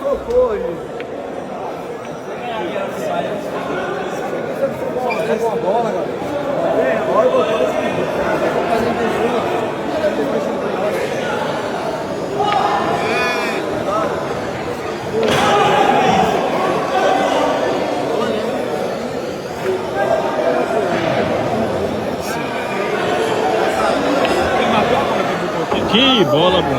tocou, gente. Uma bola, galera. Agora eu vou fazer Que bola, bro.